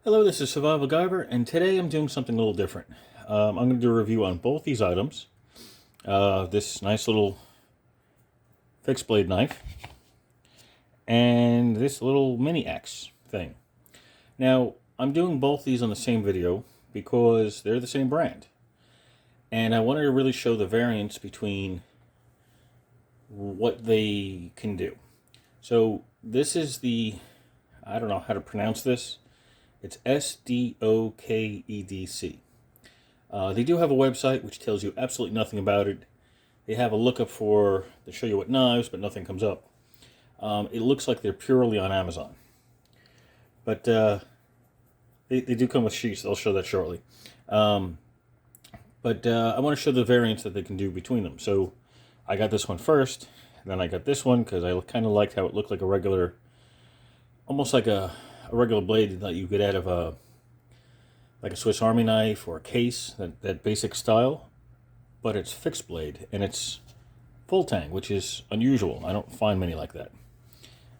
Hello, this is Survival-Guyver, and today I'm doing something a little different. I'm going to do a review on both these items. This nice little fixed blade knife, and this little mini axe thing. Now, I'm doing both these on the same video because they're the same brand. And I wanted to really show the variance between what they can do. So this is I don't know how to pronounce this. It's SdokEDC. They do have a website which tells you absolutely nothing about it. They have a lookup to show you what knives, but nothing comes up. It looks like they're purely on Amazon. But they do come with sheets. I'll show that shortly. I want to show the variance that they can do between them. So I got this one first, and then I got this one because I kind of liked how it looked like a regular, almost like a regular blade that you get out of a Swiss Army knife or a case, that basic style, but it's fixed blade and it's full tang, which is unusual. I don't find many like that.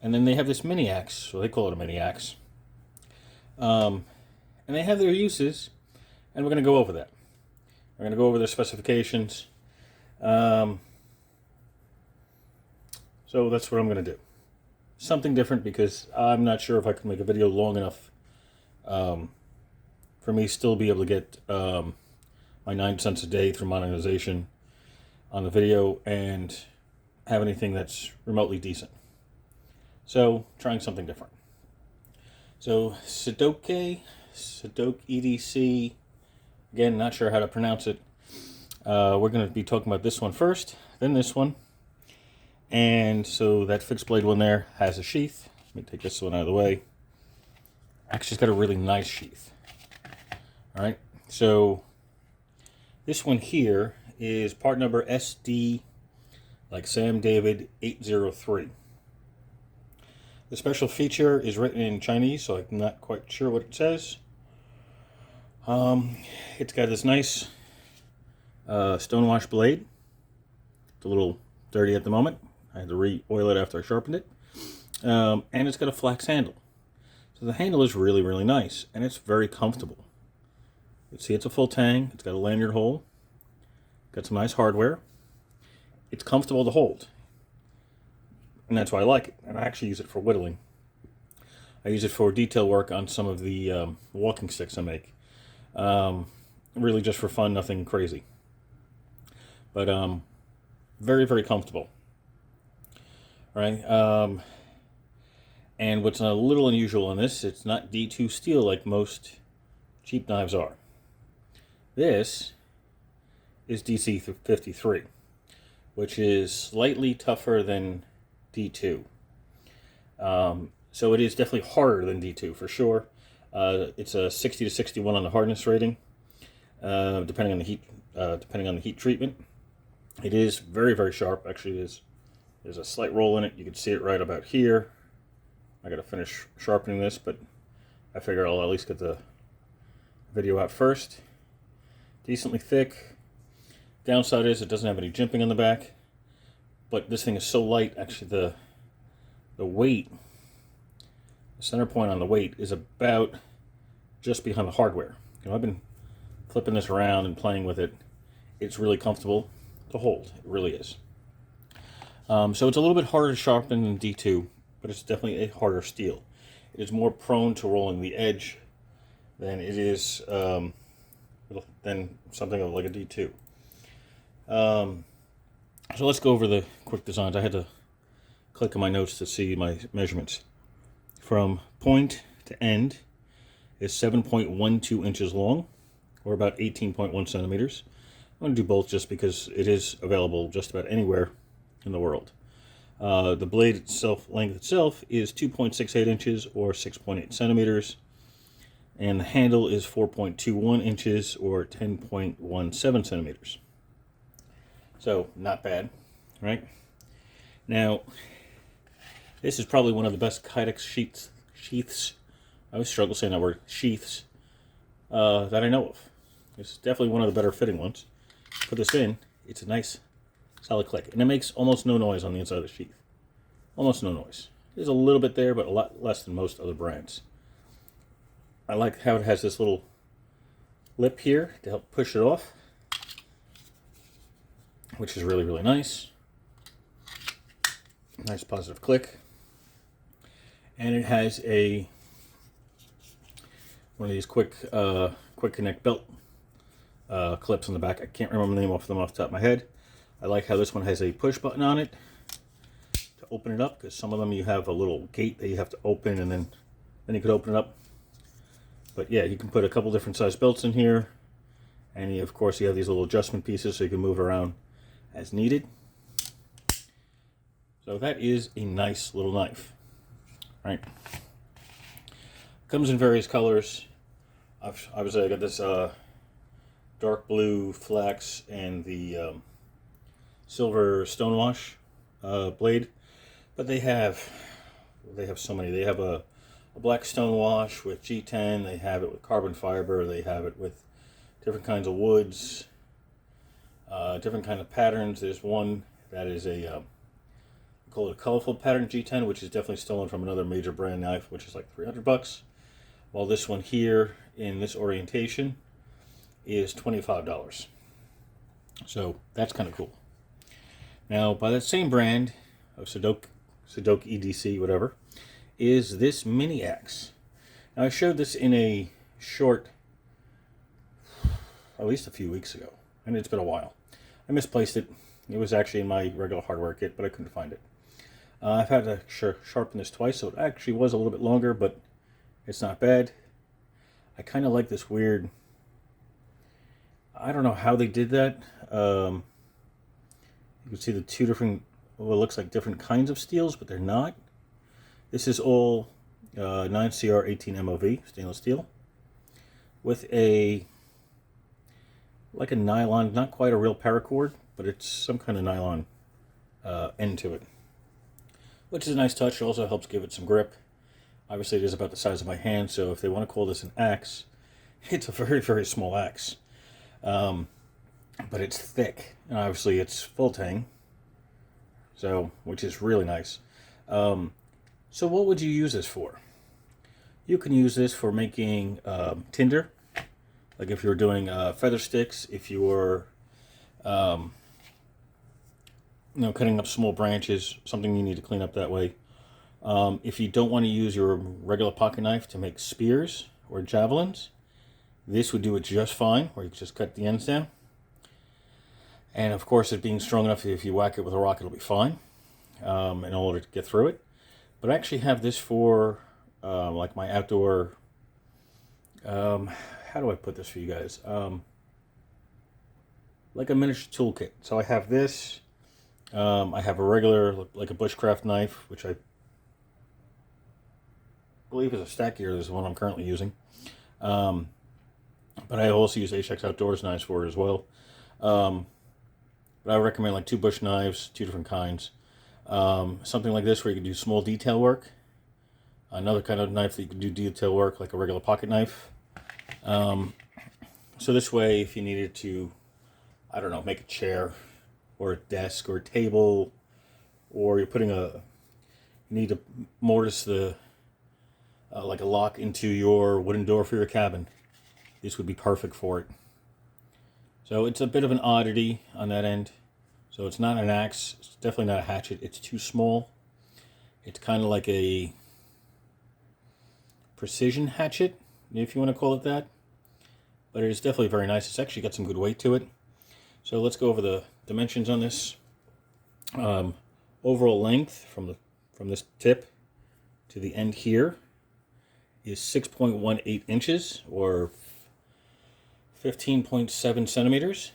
And then they have this mini axe, so they call it a mini axe. And they have their uses, and we're going to go over that. We're going to go over their specifications. So that's what I'm going to do. Something different because I'm not sure if I can make a video long enough for me still be able to get my 9 cents a day through monetization on the video and have anything that's remotely decent. So trying something different. So Sedok EDC, again, not sure how to pronounce it. We're going to be talking about this one first, then this one. And so that fixed blade one there has a sheath. Let me take this one out of the way. Actually, it's got a really nice sheath. All right, so this one here is part number SD, like Sam David 803. The special feature is written in Chinese, so I'm not quite sure what it says. It's got this nice stonewash blade. It's a little dirty at the moment. I had to re-oil it after I sharpened it. And it's got a flex handle. So the handle is really, really nice, and it's very comfortable. You see it's a full tang. It's got a lanyard hole. Got some nice hardware. It's comfortable to hold. And that's why I like it. And I actually use it for whittling. I use it for detail work on some of the walking sticks I make. Really just for fun, nothing crazy. But very, very comfortable. All right. And what's a little unusual on this, it's not D2 steel like most cheap knives are. This is DC53, which is slightly tougher than D2. So it is definitely harder than D2 for sure. It's a 60 to 61 on the hardness rating, depending on the heat treatment. It is very, very sharp. Actually, there's a slight roll in it. You can see it right about here. I got to finish sharpening this, but I figure I'll at least get the video out first. Decently thick. Downside is it doesn't have any jimping on the back, but this thing is so light. Actually, the weight, the center point on the weight is about just behind the hardware. You know, I've been flipping this around and playing with it. It's really comfortable to hold. It really is. So it's a little bit harder to sharpen than D2, but it's definitely a harder steel. It is more prone to rolling the edge than it is than something like a D2. So let's go over the quick designs. I had to click on my notes to see my measurements. From point to end is 7.12 inches long, or about 18.1 centimeters. I'm going to do both just because it is available just about anywhere in the world. The blade length itself is 2.68 inches or 6.8 centimeters. And the handle is 4.21 inches or 10.17 centimeters. So, not bad, right? Now, this is probably one of the best Kydex sheaths. I always struggle saying that word, sheaths, that I know of. It's definitely one of the better fitting ones. Put this in, it's a nice solid click. And it makes almost no noise on the inside of the sheath. Almost no noise. There's a little bit there, but a lot less than most other brands. I like how it has this little lip here to help push it off, which is really, really nice. Nice positive click. And it has one of these quick connect belt clips on the back. I can't remember the name off the top of my head. I like how this one has a push button on it to open it up, because some of them you have a little gate that you have to open, and then you could open it up. But yeah, you can put a couple different size belts in here, and of course you have these little adjustment pieces so you can move around as needed. So that is a nice little knife, right? Comes in various colors. Obviously I got this dark blue flax and the silver stonewash blade, but they have so many. They have a black stonewash with G10. They have it with carbon fiber. They have it with different kinds of woods, different kind of patterns. There's one that is a call it a colorful pattern G10, which is definitely stolen from another major brand knife, which is like $300. While this one here in this orientation is $25. So that's kind of cool. Now, by that same brand of Sedok EDC, whatever, is this mini axe. Now, I showed this in a short, at least a few weeks ago, and it's been a while. I misplaced it. It was actually in my regular hardware kit, but I couldn't find it. I've had to sharpen this twice, so it actually was a little bit longer, but it's not bad. I kind of like this weird, I don't know how they did that. You can see the two different, well, it looks like different kinds of steels, but they're not. This is all 9CR18 MOV stainless steel with like a nylon, not quite a real paracord, but it's some kind of nylon end to it, which is a nice touch. It also helps give it some grip. Obviously it is about the size of my hand, so if they want to call this an axe, it's a very, very small axe. But it's thick, and obviously it's full tang, so, which is really nice. So what would you use this for? You can use this for making tinder, like if you're doing feather sticks, if you're cutting up small branches, something you need to clean up that way. If you don't want to use your regular pocket knife to make spears or javelins, this would do it just fine, where you can just cut the ends down. And of course, it being strong enough, if you whack it with a rock, it'll be fine in order to get through it. But I actually have this for like my outdoor, how do I put this for you guys? Like a miniature toolkit. So I have this. I have a regular, like a bushcraft knife, which I believe is a stack gear. This is the one I'm currently using. But I also use HX Outdoors knives for it as well. But I recommend like 2 bush knives, 2 different kinds. Something like this where you can do small detail work. Another kind of knife that you can do detail work, like a regular pocket knife. So this way, if you needed to, I don't know, make a chair or a desk or a table, or you need to mortise the, like a lock into your wooden door for your cabin, this would be perfect for it. So it's a bit of an oddity on that end. So it's not an axe, it's definitely not a hatchet, it's too small. It's kind of like a precision hatchet, if you want to call it that. But it is definitely very nice. It's actually got some good weight to it. So let's go over the dimensions on this. Overall length from this tip to the end here is 6.18 inches, or 15.7 centimeters.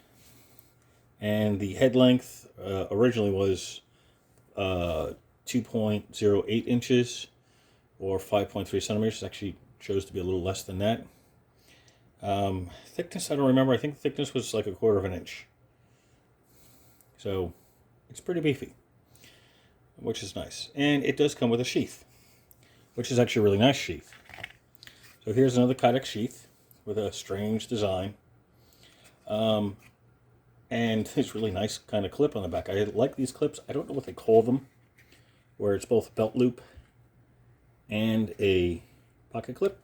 And the head length originally was 2.08 inches, or 5.3 centimeters. It actually chose to be a little less than that. Thickness, I don't remember. I think thickness was like 1/4 inch. So it's pretty beefy, which is nice. And it does come with a sheath, which is actually a really nice sheath. So here's another Kydex sheath with a strange design. And it's really nice kind of clip on the back. I like these clips. I don't know what they call them, where it's both belt loop and a pocket clip.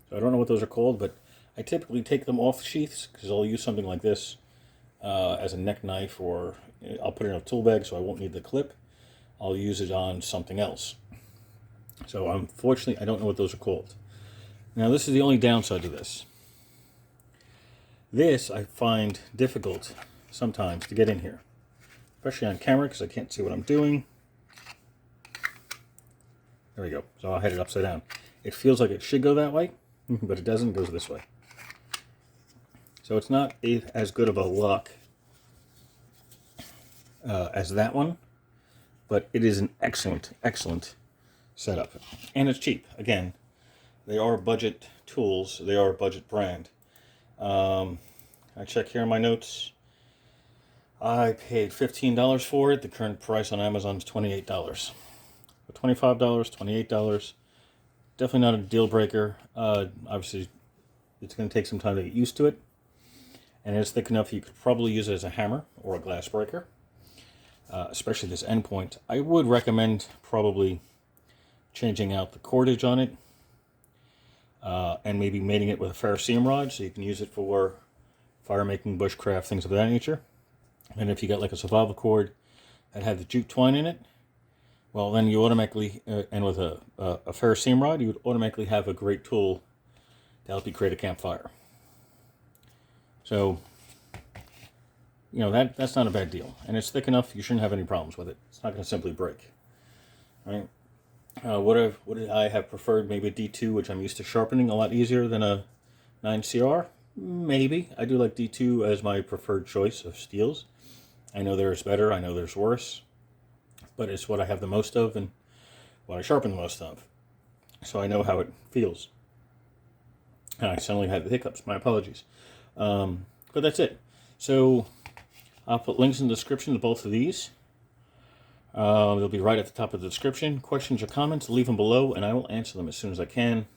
So So I don't know what those are called, but I typically take them off sheaths because I'll use something like this as a neck knife, or I'll put it in a tool bag so I won't need the clip. I'll use it on something else. So unfortunately, I don't know what those are called. Now this is the only downside to this. This I find difficult sometimes to get in here, especially on camera because I can't see what I'm doing. There we go. So I'll head it upside down. It feels like it should go that way, but it doesn't. It goes this way. So it's not as good of a lock as that one, but it is an excellent, excellent setup. And it's cheap. Again, they are budget tools. They are a budget brand. I check here in my notes. I paid $15 for it. The current price on Amazon is $28. $25, $28. Definitely not a deal breaker. Obviously, it's going to take some time to get used to it. And it's thick enough you could probably use it as a hammer or a glass breaker. Especially this end point. I would recommend probably changing out the cordage on it. And maybe mating it with a ferrocerium rod so you can use it for fire making, bushcraft, things of that nature. And if you got like a survival cord that had the jute twine in it, well then you automatically, and with a ferrocerium rod, you would automatically have a great tool to help you create a campfire. So, you know, that's not a bad deal. And it's thick enough, you shouldn't have any problems with it. It's not going to simply break. All right. Would I have preferred maybe a D2, which I'm used to sharpening a lot easier than a 9CR? Maybe. I do like D2 as my preferred choice of steels. I know there's better, I know there's worse, but it's what I have the most of and what I sharpen the most of. So I know how it feels. And I suddenly had the hiccups, my apologies. But that's it. So I'll put links in the description to both of these. They'll be right at the top of the description. Questions or comments, leave them below and I will answer them as soon as I can.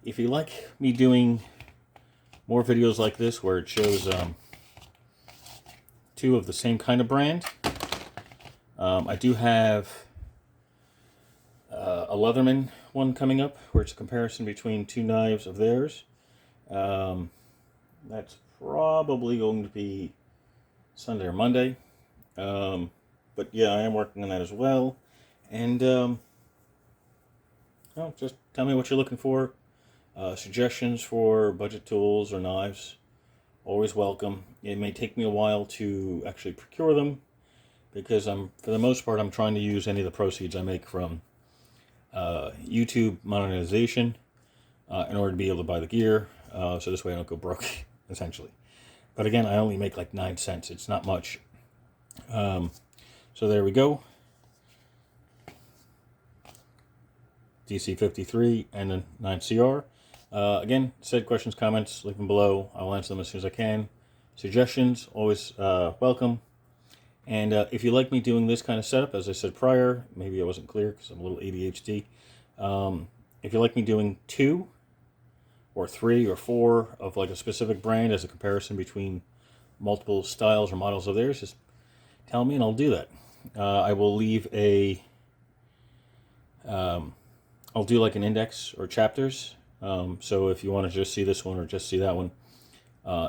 If you like me doing more videos like this where it shows two of the same kind of brand, I do have a Leatherman one coming up where it's a comparison between two knives of theirs. That's probably going to be Sunday or Monday. But yeah, I am working on that as well. And well, just tell me what you're looking for. Suggestions for budget tools or knives, always welcome. It may take me a while to actually procure them because for the most part, I'm trying to use any of the proceeds I make from YouTube monetization in order to be able to buy the gear. So this way I don't go broke, essentially. But again, I only make like 9 cents. It's not much. So there we go. DC53 and then 9CR. Again, said questions, comments, leave them below. I'll answer them as soon as I can. Suggestions, always welcome. And if you like me doing this kind of setup, as I said prior, maybe I wasn't clear because I'm a little ADHD. If you like me doing 2 or 3 or 4 of like a specific brand as a comparison between multiple styles or models of theirs, just tell me and I'll do that. I will leave a, I'll do like an index or chapters. So if you want to just see this one or just see that one,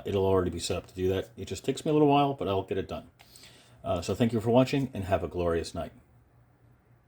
it'll already be set up to do that. It just takes me a little while, but I'll get it done. So thank you for watching and have a glorious night.